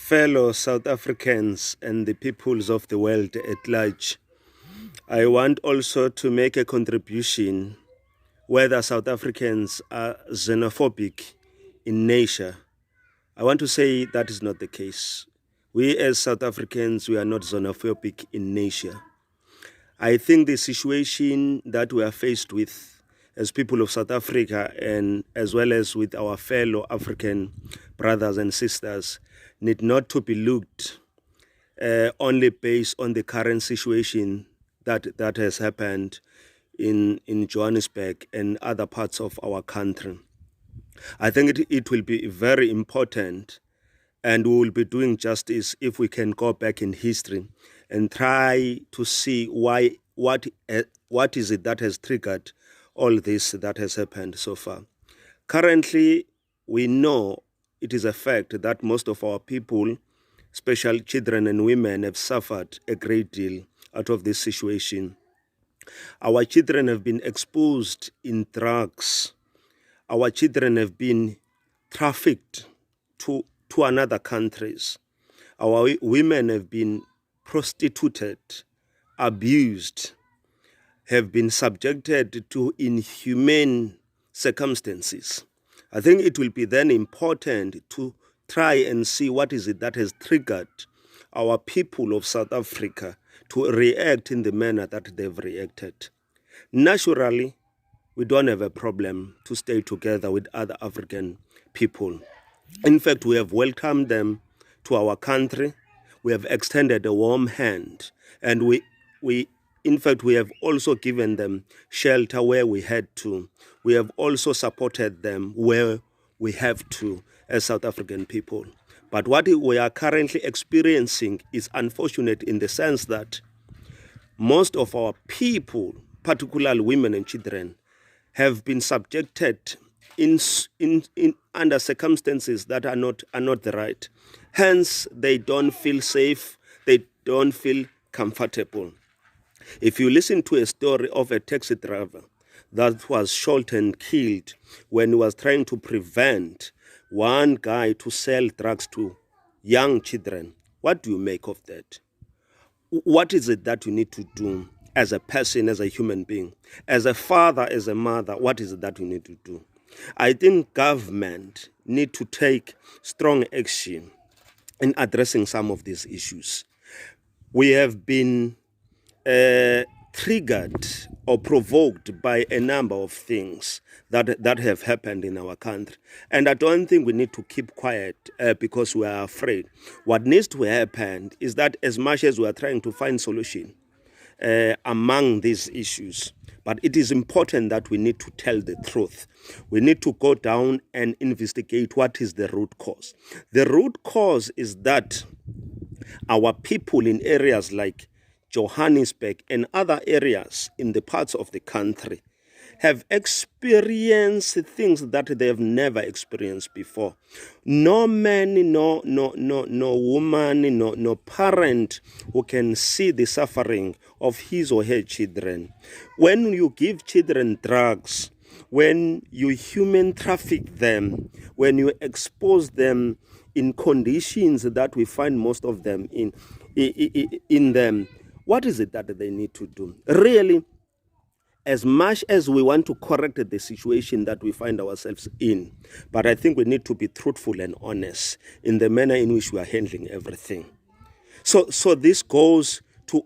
Fellow South Africans and the peoples of the world at large, I want also to make a contribution whether South Africans are xenophobic in nature. I want to say that is not the case. We as South Africans, we are not xenophobic in nature. I think the situation that we are faced with as people of South Africa and as well as with our fellow African brothers and sisters need not to be looked only based on the current situation that has happened in Johannesburg and other parts of our country. I think it will be very important, and we will be doing justice if we can go back in history and try to see what is it that has triggered all this that has happened so far. Currently, we know it is a fact that most of our people, especially children and women, have suffered a great deal out of this situation. Our children have been exposed in drugs. Our children have been trafficked to another countries. Our women have been prostituted, abused, have been subjected to inhumane circumstances. I think it will be then important to try and see what is it that has triggered our people of South Africa to react in the manner that they've reacted. Naturally, we don't have a problem to stay together with other African people. In fact, we have welcomed them to our country. We have extended a warm hand, and we have also given them shelter where we had to. We have also supported them where we have to as South African people. But what we are currently experiencing is unfortunate in the sense that most of our people, particularly women and children, have been subjected in under circumstances that are not the right. Hence, they don't feel safe, they don't feel comfortable. If you listen to a story of a taxi driver that was shot and killed when he was trying to prevent one guy to sell drugs to young children, what do you make of that? What is it that you need to do as a person, as a human being, as a father, as a mother? What is it that you need to do? I think government need to take strong action in addressing some of these issues. We have been triggered or provoked by a number of things that have happened in our country. And I don't think we need to keep quiet because we are afraid. What needs to happen is that as much as we are trying to find solution among these issues, but it is important that we need to tell the truth. We need to go down and investigate what is the root cause. The root cause is that our people in areas like Johannesburg and other areas in the parts of the country have experienced things that they have never experienced before. No man, no woman, no parent who can see the suffering of his or her children. When you give children drugs, when you human traffic them, when you expose them in conditions that we find most of them in them, what is it that they need to do? Really, as much as we want to correct the situation that we find ourselves in, but I think we need to be truthful and honest in the manner in which we are handling everything. So this goes to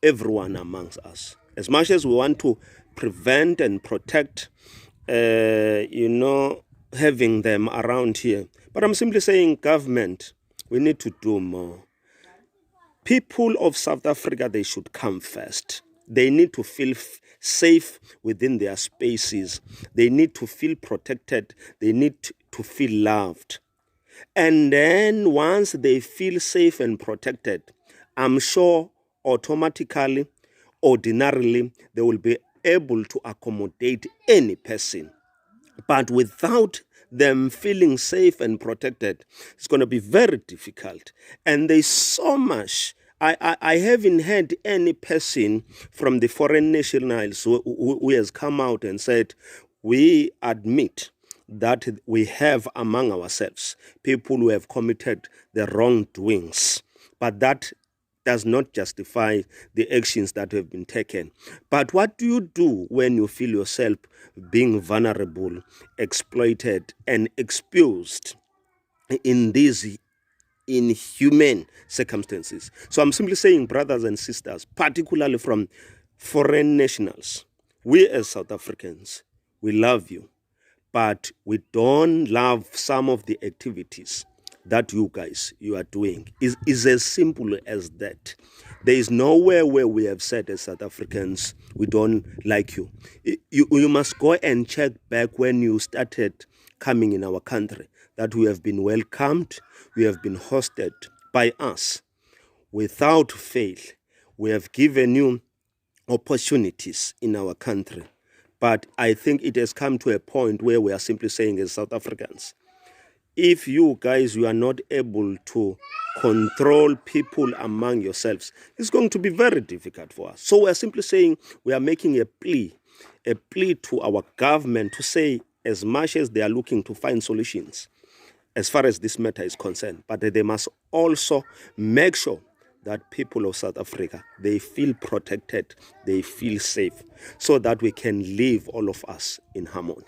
everyone amongst us. As much as we want to prevent and protect, having them around here, but I'm simply saying, government, we need to do more. People of South Africa, they should come first. They need to feel safe within their spaces. They need to feel protected. They need to feel loved. And then once they feel safe and protected, I'm sure automatically, ordinarily, they will be able to accommodate any person. But without them feeling safe and protected, it's going to be very difficult. And there's so much. I haven't heard any person from the foreign nationals who has come out and said, we admit that we have among ourselves, people who have committed the wrongdoings, but that does not justify the actions that have been taken. But what do you do when you feel yourself being vulnerable, exploited, and exposed in these inhuman circumstances? So I'm simply saying, brothers and sisters, particularly from foreign nationals, we as South Africans, we love you, but we don't love some of the activities that you are doing. Is as simple as that. There is nowhere where we have said as South Africans we don't like you. You must go and check back when you started coming in our country, that we have been welcomed, we have been hosted by us without fail. We have given you opportunities in our country. But I think it has come to a point where we are simply saying as South Africans, if you guys, you are not able to control people among yourselves, it's going to be very difficult for us. So we are simply saying, we are making a plea to our government to say, as much as they are looking to find solutions as far as this matter is concerned, but they must also make sure that people of South Africa, they feel protected, they feel safe, so that we can live all of us in harmony.